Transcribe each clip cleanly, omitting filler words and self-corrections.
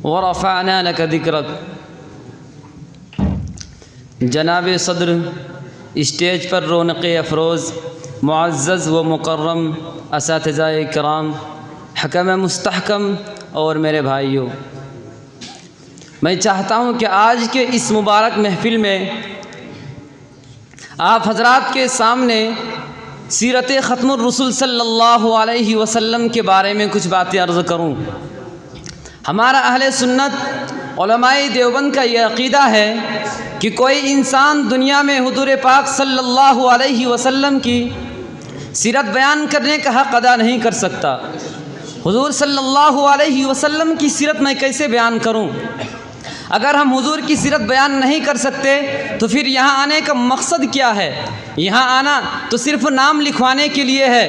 ورفعنا لك ذکرک۔ جناب صدر، اسٹیج پر رونق افروز، معزز و مکرم اساتذہ کرام، حکم مستحکم اور میرے بھائیوں، میں چاہتا ہوں کہ آج کے اس مبارک محفل میں آپ حضرات کے سامنے سیرت ختم الرسول صلی اللہ علیہ وسلم کے بارے میں کچھ باتیں عرض کروں۔ ہمارا اہل سنت علماء دیوبند کا یہ عقیدہ ہے کہ کوئی انسان دنیا میں حضور پاک صلی اللہ علیہ وسلم کی سیرت بیان کرنے کا حق ادا نہیں کر سکتا۔ حضور صلی اللہ علیہ وسلم کی سیرت میں کیسے بیان کروں؟ اگر ہم حضور کی سیرت بیان نہیں کر سکتے تو پھر یہاں آنے کا مقصد کیا ہے؟ یہاں آنا تو صرف نام لکھوانے کے لیے ہے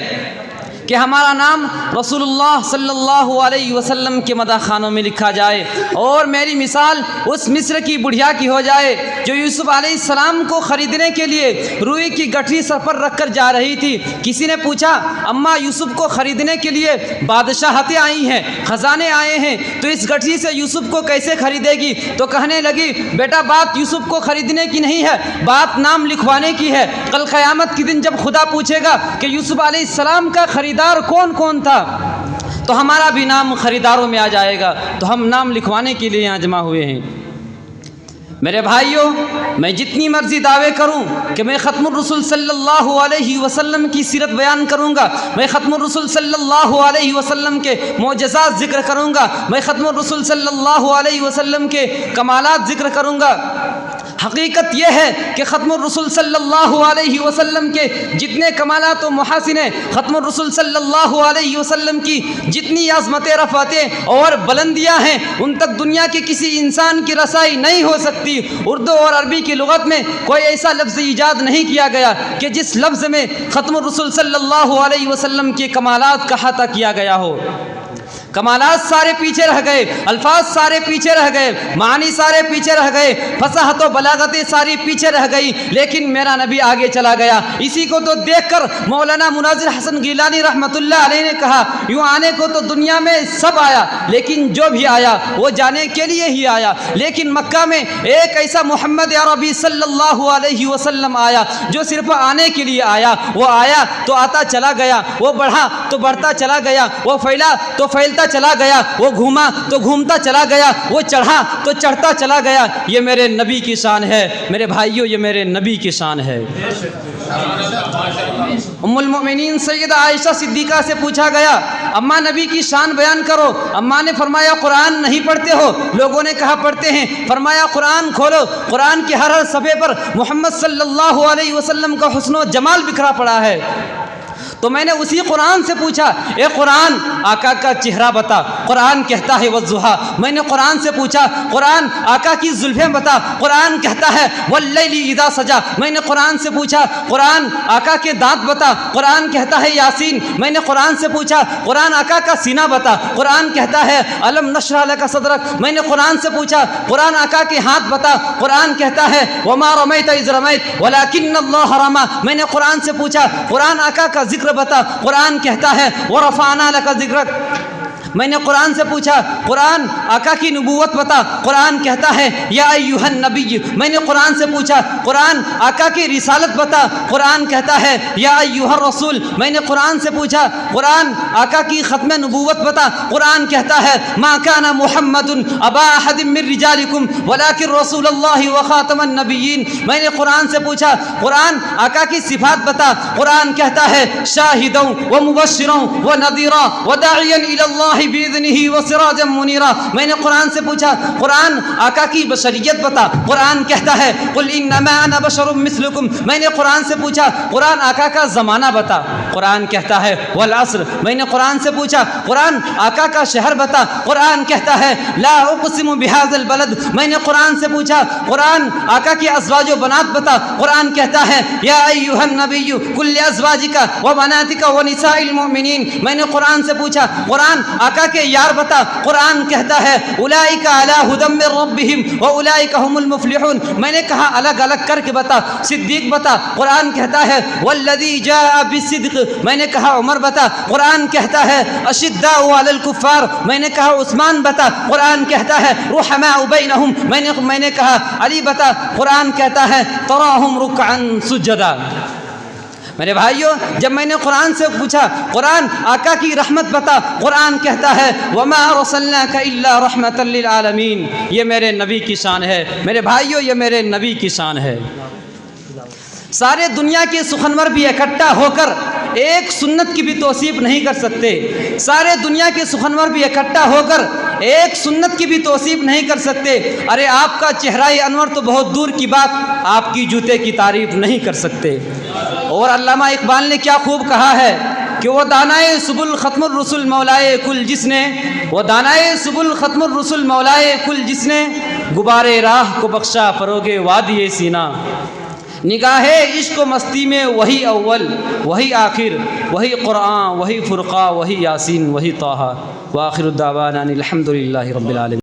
کہ ہمارا نام رسول اللہ صلی اللہ علیہ وسلم کے مدح خانوں میں لکھا جائے، اور میری مثال اس مصر کی بڑھیا کی ہو جائے جو یوسف علیہ السلام کو خریدنے کے لیے روئی کی گٹھی سر پر رکھ کر جا رہی تھی۔ کسی نے پوچھا، اماں یوسف کو خریدنے کے لیے بادشاہتیں آئی ہیں، خزانے آئے ہیں، تو اس گٹھی سے یوسف کو کیسے خریدے گی؟ تو کہنے لگی، بیٹا بات یوسف کو خریدنے کی نہیں ہے، بات نام لکھوانے کی ہے۔ کل قیامت کے دن جب خدا پوچھے گا کہ یوسف علیہ السلام کا خریدار کون کون تھا، تو ہمارا بھی نام خریداروں میں آ جائے گا۔ تو ہم نام لکھوانے کے لیے یہاں جمع ہوئے ہیں۔ میرے بھائیوں، میں جتنی مرضی دعوے کروں کہ میں ختم الرسول صلی اللہ علیہ وسلم کی سیرت بیان کروں گا، میں ختم الرسول صلی اللہ علیہ وسلم کے معجزات ذکر کروں گا، میں ختم الرسول صلی اللہ علیہ وسلم کے کمالات ذکر کروں گا، حقیقت یہ ہے کہ ختم الرسول صلی اللہ علیہ وسلم کے جتنے کمالات و محاسن ہیں، ختم الرسول صلی اللہ علیہ وسلم کی جتنی عظمتیں، رفعتیں اور بلندیاں ہیں، ان تک دنیا کے کسی انسان کی رسائی نہیں ہو سکتی۔ اردو اور عربی کی لغت میں کوئی ایسا لفظ ایجاد نہیں کیا گیا کہ جس لفظ میں ختم الرسول صلی اللہ علیہ وسلم کے کمالات کا احاطہ کیا گیا ہو۔ کمالات سارے پیچھے رہ گئے، الفاظ سارے پیچھے رہ گئے، معنی سارے پیچھے رہ گئے، فصاحت و بلاغتیں ساری پیچھے رہ گئی، لیکن میرا نبی آگے چلا گیا۔ اسی کو تو دیکھ کر مولانا مناظر حسن گیلانی رحمۃ اللہ علیہ نے کہا، یوں آنے کو تو دنیا میں سب آیا، لیکن جو بھی آیا وہ جانے کے لیے ہی آیا، لیکن مکہ میں ایک ایسا محمد عربی صلی اللہ علیہ وسلم آیا جو صرف آنے کے لیے آیا۔ وہ آیا تو آتا چلا گیا، وہ بڑھا تو بڑھتا چلا گیا، وہ پھیلا تو پھیلتا چلا گیا، وہ گھوما تو گھومتا چلا گیا، وہ چڑھا تو چڑھتا چلا گیا۔ یہ میرے نبی کی شان ہے میرے بھائیوں، یہ میرے نبی کی شان ہے۔ ام المؤمنین سیدہ عائشہ صدیقہ سے پوچھا گیا، اماں نبی کی شان بیان کرو۔ اماں نے فرمایا، قرآن نہیں پڑھتے ہو؟ لوگوں نے کہا پڑھتے ہیں۔ فرمایا، قرآن کھولو، قرآن کے ہر صفحے پر محمد صلی اللہ علیہ وسلم کا حسن و جمال بکھرا پڑا ہے۔ تو میں نے اسی قرآن سے پوچھا، اے قرآن آقا کا چہرہ بتا۔ قرآن کہتا ہے والضحیٰ۔ میں نے قرآن سے پوچھا، قرآن آقا کی زلفیں بتا۔ قرآن کہتا ہے واللیل اذا سجا۔ میں نے قرآن سے پوچھا، قرآن آقا کے دانت بتا۔ قرآن کہتا ہے یاسین۔ میں نے قرآن سے پوچھا، قرآن آقا کا سینہ بتا۔ قرآن کہتا ہے الم نشرح لک صدرک۔ میں نے قرآن سے پوچھا، قرآن آقا کے ہاتھ بتا۔ قرآن کہتا ہے وما رمیت اذ رمیت ولکن اللہ رمی۔ میں نے قرآن سے پوچھا، قرآن آقا کا ذکر بتا۔ قرآن کہتا ہے ورفعنا لک ذکرک۔ میں نے قرآن سے پوچھا، قرآن آقا کی نبوت بتا۔ قرآن کہتا ہے یا ایھا النبی۔ میں نے قرآن سے پوچھا، قرآن آقا کی رسالت بتا۔ قرآن کہتا ہے یا ایھا الرسول۔ میں نے قرآن سے پوچھا، قرآن آقا کی ختم نبوت بتا۔ قرآن کہتا ہے ما کان محمد ابا احد من رجالکم ولکن رسول اللہ وخاتم النبیین۔ میں نے قرآن سے پوچھا، قرآن آقا کی صفات بتا۔ قرآن کہتا ہے شاہدا ومبشرا ونذیرا وداعیا الی اللہ بإذنہ وسراجا منیرا۔ میں نے قرآن سے پوچھا، قرآن آقا کی بشریت بتا۔ قرآن کہتا ہے قل انما انا بشر مثلکم۔ میں نے قرآن سے پوچھا، قرآن آقا کا زمانہ بتا۔ قرآن کہتا ہے والعصر۔ میں نے قرآن سے پوچھا، قرآن آقا کا شہر بتا۔ قرآن کہتا ہے لا اقسم بهذا البلد۔ میں نے قرآن سے پوچھا، قرآن آقا کی ازواج و بنات بتا۔ قرآن کہتا ہے یا ایھا النبی قل لازواجک وبناتک ونساء المؤمنین۔ میں نے قرآن سے پوچھا، قرآن آقا کے یار بتا، قرآن کہتا ہے اولئک علی ھدی من ربہم واولئک ھم المفلحون، میں نے کہا الگ الگ کر کے بتا۔ صدیق بتا، قرآن کہتا ہے والذی جاء بالصدق، میں نے کہا عمر بتا، قرآن کہتا ہے اشداء علی الکفار، میں نے کہا عثمان بتا، قرآن کہتا ہے رحماء بینہم، میں نے کہا علی بتا، قرآن کہتا ہے تراہم رکعا سجدا۔ میرے بھائیوں، جب میں نے قرآن سے پوچھا قرآن آقا کی رحمت بتا، قرآن کہتا ہے وما ارسلناک الا رحمتا للعالمین، یہ میرے نبی کی شان ہے۔ میرے بھائیوں، یہ میرے نبی کی شان ہے۔ سارے دنیا کے سخنور بھی اکٹھا ہو کر ایک سنت کی بھی توصیف نہیں کر سکتے، سارے دنیا کے سخنور بھی اکٹھا ہو کر ایک سنت کی بھی توصیف نہیں کر سکتے۔ ارے آپ کا چہرہ انور تو بہت دور کی بات، آپ کی جوتے کی تعریف نہیں کر سکتے۔ اور علامہ اقبال نے کیا خوب کہا ہے کہ وہ دانائے سبل ختم الرسل مولائے کل جس نے، وہ دانائے سبل ختم الرسل مولائے کل جس نے، غبارے راہ کو بخشا فروغ وادی سینا۔ نگاہ عشق و مستی میں وہی اول وہی آخر، وہی قرآن وہی فرقہ وہی یاسین وہی طٰہٰ، وآخر الدعوانا الحمد للہ رب العالمین۔